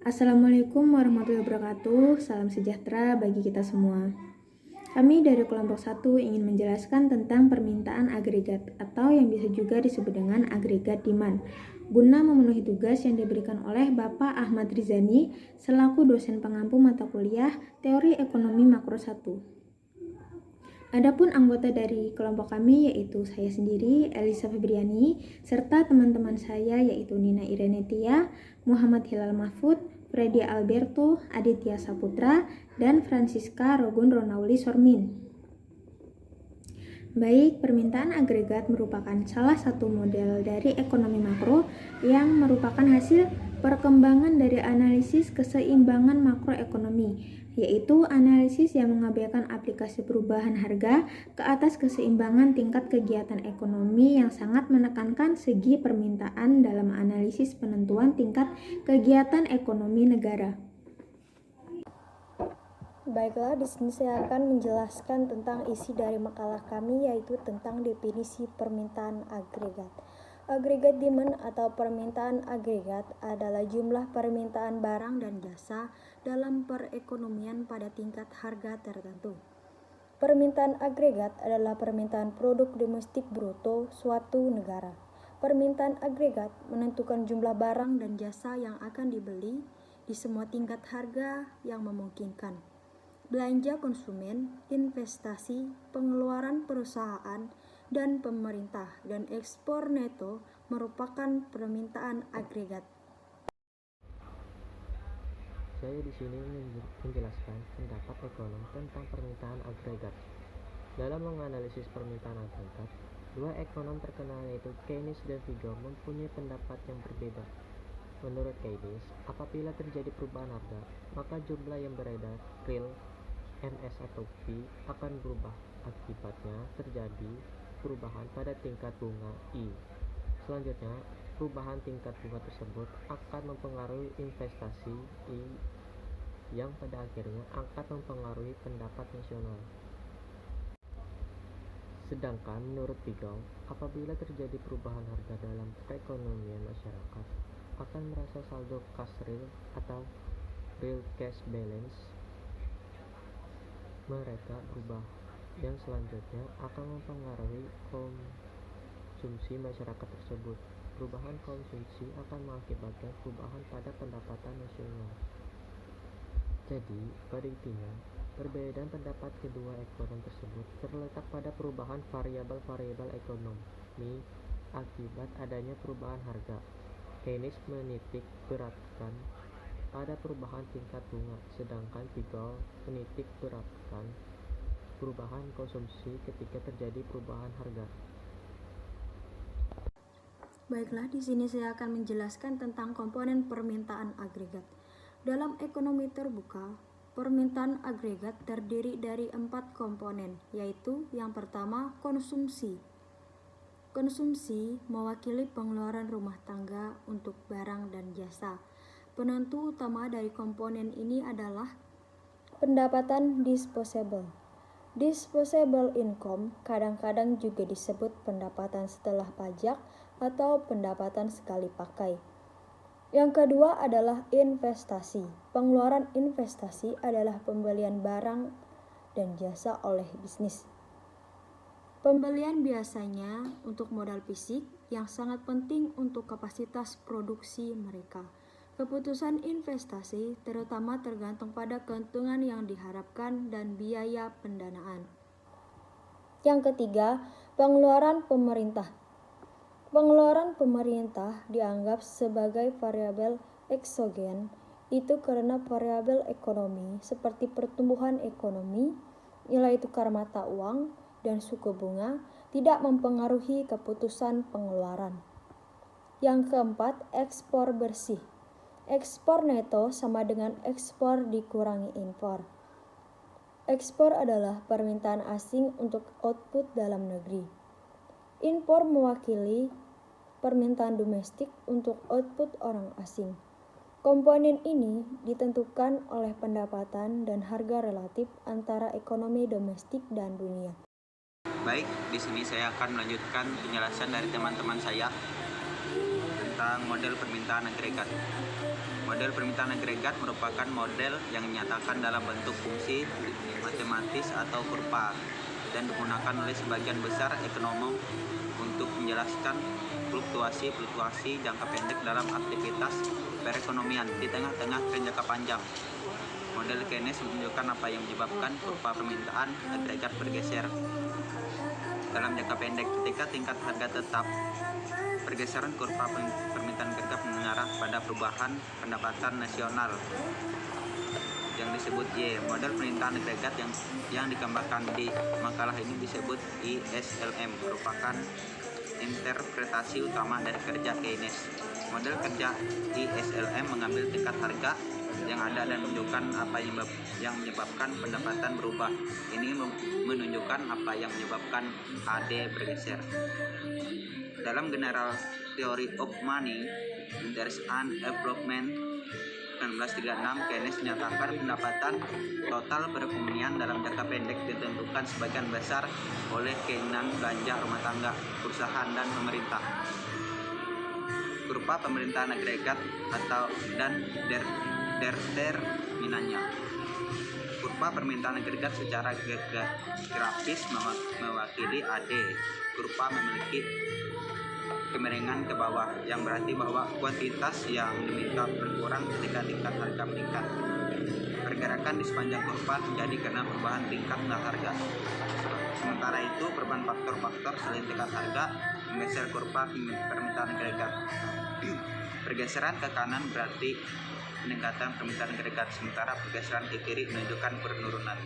Assalamualaikum warahmatullahi wabarakatuh. Salam sejahtera bagi kita semua. Kami dari kelompok 1 ingin menjelaskan tentang permintaan agregat atau yang bisa juga disebut dengan agregat demand guna memenuhi tugas yang diberikan oleh Bapak Ahmad Rizani selaku dosen pengampu mata kuliah Teori Ekonomi Makro 1. Adapun anggota dari kelompok kami yaitu saya sendiri, Elisa Febriani, serta teman-teman saya yaitu Nina Irenetia, Muhammad Hilal Mahfud, Freddy Alberto, Aditya Saputra, dan Francisca Rogun Ronauli Sormin. Baik, permintaan agregat merupakan salah satu model dari ekonomi makro yang merupakan hasil perkembangan dari analisis keseimbangan makroekonomi, yaitu analisis yang mengabaikan aplikasi perubahan harga ke atas keseimbangan tingkat kegiatan ekonomi yang sangat menekankan segi permintaan dalam analisis penentuan tingkat kegiatan ekonomi negara. Baiklah, di sini saya akan menjelaskan tentang isi dari makalah kami, yaitu tentang definisi permintaan agregat. Agregat demand atau permintaan agregat adalah jumlah permintaan barang dan jasa dalam perekonomian pada tingkat harga tertentu. Permintaan agregat adalah permintaan produk domestik bruto suatu negara. Permintaan agregat menentukan jumlah barang dan jasa yang akan dibeli di semua tingkat harga yang memungkinkan. Belanja konsumen, investasi, pengeluaran perusahaan, dan pemerintah, dan ekspor neto merupakan permintaan agregat. Saya di sini menjelaskan pendapat ekonom tentang permintaan agregat. Dalam menganalisis permintaan agregat, dua ekonom terkenal yaitu Keynes dan Vigo mempunyai pendapat yang berbeda. Menurut Keynes, apabila terjadi perubahan harga, maka jumlah yang beredar, real, MS atau P, akan berubah. Akibatnya terjadi perubahan pada tingkat bunga I. Selanjutnya, perubahan tingkat bunga tersebut akan mempengaruhi investasi I, yang pada akhirnya akan mempengaruhi pendapat nasional. Sedangkan menurut Vigo, apabila terjadi perubahan harga dalam perekonomian masyarakat, akan merasa saldo kas real atau real cash balance mereka berubah, yang selanjutnya akan mempengaruhi konsumsi masyarakat tersebut. Perubahan konsumsi akan mengakibatkan perubahan pada pendapatan nasional. Jadi, pada intinya, perbedaan pendapat kedua ekonom tersebut terletak pada perubahan variabel-variabel ekonomi akibat adanya perubahan harga. Keynes menitik beratkan pada perubahan tingkat bunga, sedangkan Vigo menitik beratkan perubahan konsumsi ketika terjadi perubahan harga. Baiklah, di sini saya akan menjelaskan tentang komponen permintaan agregat. Dalam ekonomi terbuka, permintaan agregat terdiri dari 4 komponen, yaitu yang pertama, konsumsi. Konsumsi mewakili pengeluaran rumah tangga untuk barang dan jasa. Penentu utama dari komponen ini adalah pendapatan disposable. Disposable income kadang-kadang juga disebut pendapatan setelah pajak atau pendapatan sekali pakai. Yang kedua adalah investasi. Pengeluaran investasi adalah pembelian barang dan jasa oleh bisnis. Pembelian biasanya untuk modal fisik yang sangat penting untuk kapasitas produksi mereka. Keputusan investasi terutama tergantung pada keuntungan yang diharapkan dan biaya pendanaan. Yang ketiga, pengeluaran pemerintah. Pengeluaran pemerintah dianggap sebagai variabel eksogen, itu karena variabel ekonomi seperti pertumbuhan ekonomi, nilai tukar mata uang, dan suku bunga tidak mempengaruhi keputusan pengeluaran. Yang keempat, ekspor bersih. Ekspor neto sama dengan ekspor dikurangi impor. Ekspor adalah permintaan asing untuk output dalam negeri. Impor mewakili permintaan domestik untuk output orang asing. Komponen ini ditentukan oleh pendapatan dan harga relatif antara ekonomi domestik dan dunia. Baik, di sini saya akan melanjutkan penjelasan dari teman-teman saya tentang model permintaan agregat. Model permintaan agregat merupakan model yang dinyatakan dalam bentuk fungsi matematis atau kurva dan digunakan oleh sebagian besar ekonom untuk menjelaskan fluktuasi jangka pendek dalam aktivitas perekonomian di tengah-tengah tren jangka panjang. Model Keynes menunjukkan apa yang menyebabkan kurva permintaan agregat bergeser dalam jangka pendek. Ketika tingkat harga tetap, pergeseran kurva permintaan agregat mengarah pada perubahan pendapatan nasional yang disebut Y. Model permintaan agregat yang digambarkan di makalah ini disebut ISLM, merupakan interpretasi utama dari kerja Keynes. Model kerja ISLM mengambil tingkat harga yang ada dan menunjukkan apa yang menyebabkan pendapatan berubah. Ini menunjukkan apa yang menyebabkan AD bergeser. Dalam General Theory of Money, Interest and Development 1936, Keynes menyatakan pendapatan total perekonomian dalam jangka pendek ditentukan sebagian besar oleh keinginan belanja rumah tangga, perusahaan, dan pemerintah. Kurva pemerintahan agregat dan determinannya. Kurva permintaan agregat secara grafis mewakili AD. Kurva memiliki kemiringan ke bawah, yang berarti bahwa kuantitas yang diminta berkurang ketika tingkat harga meningkat. Pergerakan di sepanjang kurva terjadi karena perubahan tingkat harga. Sementara itu, perubahan faktor-faktor selain tingkat harga menggeser kurva permintaan agregat. Pergeseran ke kanan berarti peningkatan permintaan agregat, sementara pergeseran ke kiri menunjukkan penurunan.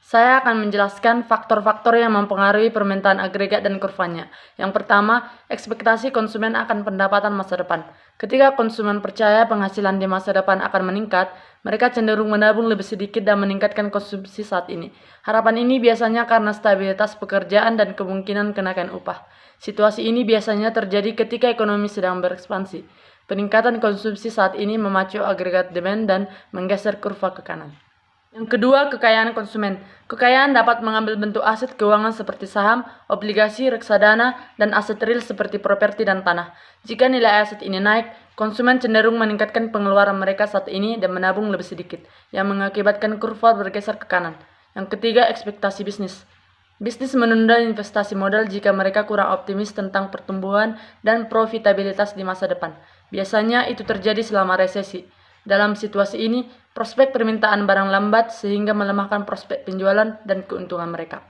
Saya akan menjelaskan faktor-faktor yang mempengaruhi permintaan agregat dan kurvanya. Yang pertama, ekspektasi konsumen akan pendapatan masa depan. Ketika konsumen percaya penghasilan di masa depan akan meningkat, mereka cenderung menabung lebih sedikit dan meningkatkan konsumsi saat ini. Harapan ini biasanya karena stabilitas pekerjaan dan kemungkinan kenaikan upah. Situasi ini biasanya terjadi ketika ekonomi sedang berekspansi. Peningkatan konsumsi saat ini memacu agregat demand dan menggeser kurva ke kanan. Yang kedua, kekayaan konsumen. Kekayaan dapat mengambil bentuk aset keuangan seperti saham, obligasi, reksadana, dan aset real seperti properti dan tanah. Jika nilai aset ini naik, konsumen cenderung meningkatkan pengeluaran mereka saat ini dan menabung lebih sedikit, yang mengakibatkan kurva bergeser ke kanan. Yang ketiga, ekspektasi bisnis. Bisnis menunda investasi modal jika mereka kurang optimis tentang pertumbuhan dan profitabilitas di masa depan. Biasanya itu terjadi selama resesi. Dalam situasi ini, prospek permintaan barang lambat sehingga melemahkan prospek penjualan dan keuntungan mereka.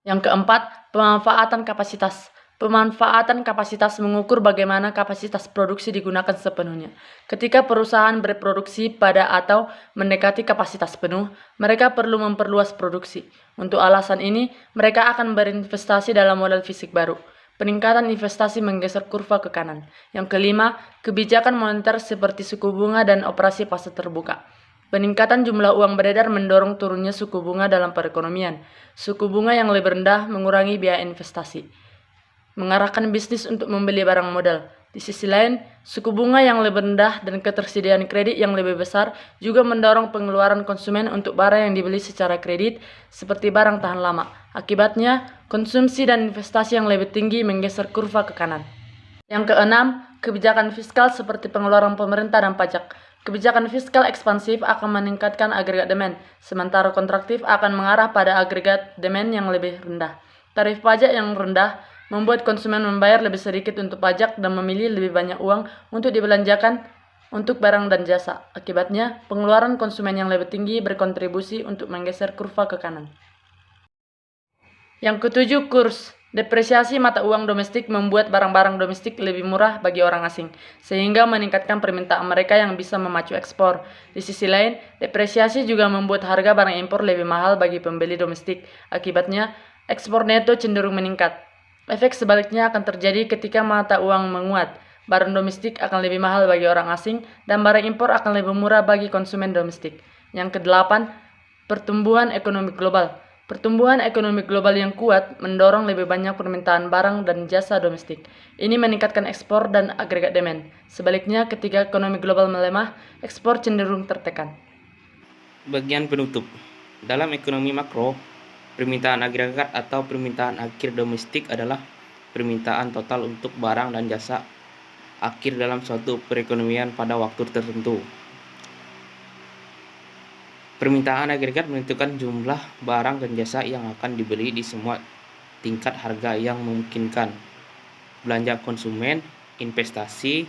Yang keempat, pemanfaatan kapasitas. Pemanfaatan kapasitas mengukur bagaimana kapasitas produksi digunakan sepenuhnya. Ketika perusahaan berproduksi pada atau mendekati kapasitas penuh, mereka perlu memperluas produksi. Untuk alasan ini, mereka akan berinvestasi dalam modal fisik baru. Peningkatan investasi menggeser kurva ke kanan. Yang kelima, kebijakan moneter seperti suku bunga dan operasi pasar terbuka. Peningkatan jumlah uang beredar mendorong turunnya suku bunga dalam perekonomian. Suku bunga yang lebih rendah mengurangi biaya investasi, mengarahkan bisnis untuk membeli barang modal. Di sisi lain, suku bunga yang lebih rendah dan ketersediaan kredit yang lebih besar juga mendorong pengeluaran konsumen untuk barang yang dibeli secara kredit seperti barang tahan lama. Akibatnya, konsumsi dan investasi yang lebih tinggi menggeser kurva ke kanan. Yang keenam, kebijakan fiskal seperti pengeluaran pemerintah dan pajak. Kebijakan fiskal ekspansif akan meningkatkan agregat demand, sementara kontraktif akan mengarah pada agregat demand yang lebih rendah. Tarif pajak yang rendah membuat konsumen membayar lebih sedikit untuk pajak dan memilih lebih banyak uang untuk dibelanjakan untuk barang dan jasa. Akibatnya, pengeluaran konsumen yang lebih tinggi berkontribusi untuk menggeser kurva ke kanan. Yang ketujuh, kurs. Depresiasi mata uang domestik membuat barang-barang domestik lebih murah bagi orang asing, sehingga meningkatkan permintaan mereka yang bisa memacu ekspor. Di sisi lain, depresiasi juga membuat harga barang impor lebih mahal bagi pembeli domestik. Akibatnya, ekspor neto cenderung meningkat. Efek sebaliknya akan terjadi ketika mata uang menguat. Barang domestik akan lebih mahal bagi orang asing dan barang impor akan lebih murah bagi konsumen domestik. Yang kedelapan, pertumbuhan ekonomi global. Pertumbuhan ekonomi global yang kuat mendorong lebih banyak permintaan barang dan jasa domestik. Ini meningkatkan ekspor dan agregat demand. Sebaliknya, ketika ekonomi global melemah, ekspor cenderung tertekan. Bagian penutup. Dalam ekonomi makro, permintaan agregat atau permintaan akhir domestik adalah permintaan total untuk barang dan jasa akhir dalam suatu perekonomian pada waktu tertentu. Permintaan agregat menentukan jumlah barang dan jasa yang akan dibeli di semua tingkat harga yang memungkinkan. Belanja konsumen, investasi,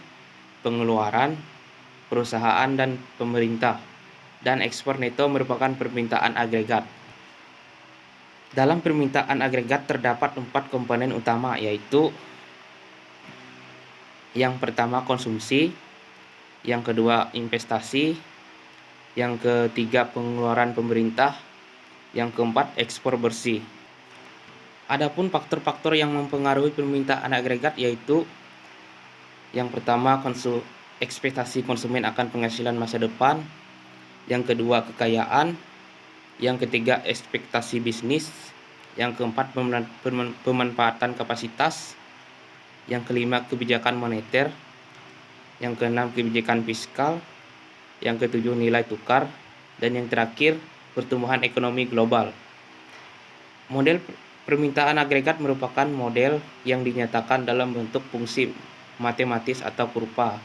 pengeluaran, perusahaan dan pemerintah, dan ekspor neto merupakan permintaan agregat. Dalam permintaan agregat terdapat 4 komponen utama, yaitu yang pertama konsumsi, yang kedua investasi, yang ketiga pengeluaran pemerintah, yang keempat ekspor bersih. Adapun faktor-faktor yang mempengaruhi permintaan agregat yaitu yang pertama ekspektasi konsumen akan penghasilan masa depan, yang kedua kekayaan, yang ketiga ekspektasi bisnis, yang keempat pemanfaatan kapasitas, yang kelima kebijakan moneter, yang keenam kebijakan fiskal, yang ketujuh nilai tukar, dan yang terakhir pertumbuhan ekonomi global. Model permintaan agregat merupakan model yang dinyatakan dalam bentuk fungsi matematis atau kurva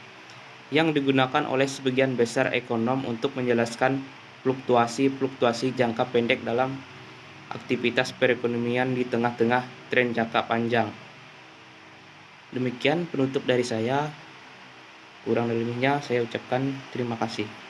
yang digunakan oleh sebagian besar ekonom untuk menjelaskan fluktuasi jangka pendek dalam aktivitas perekonomian di tengah-tengah tren jangka panjang. Demikian penutup dari saya. Kurang lebihnya saya ucapkan terima kasih.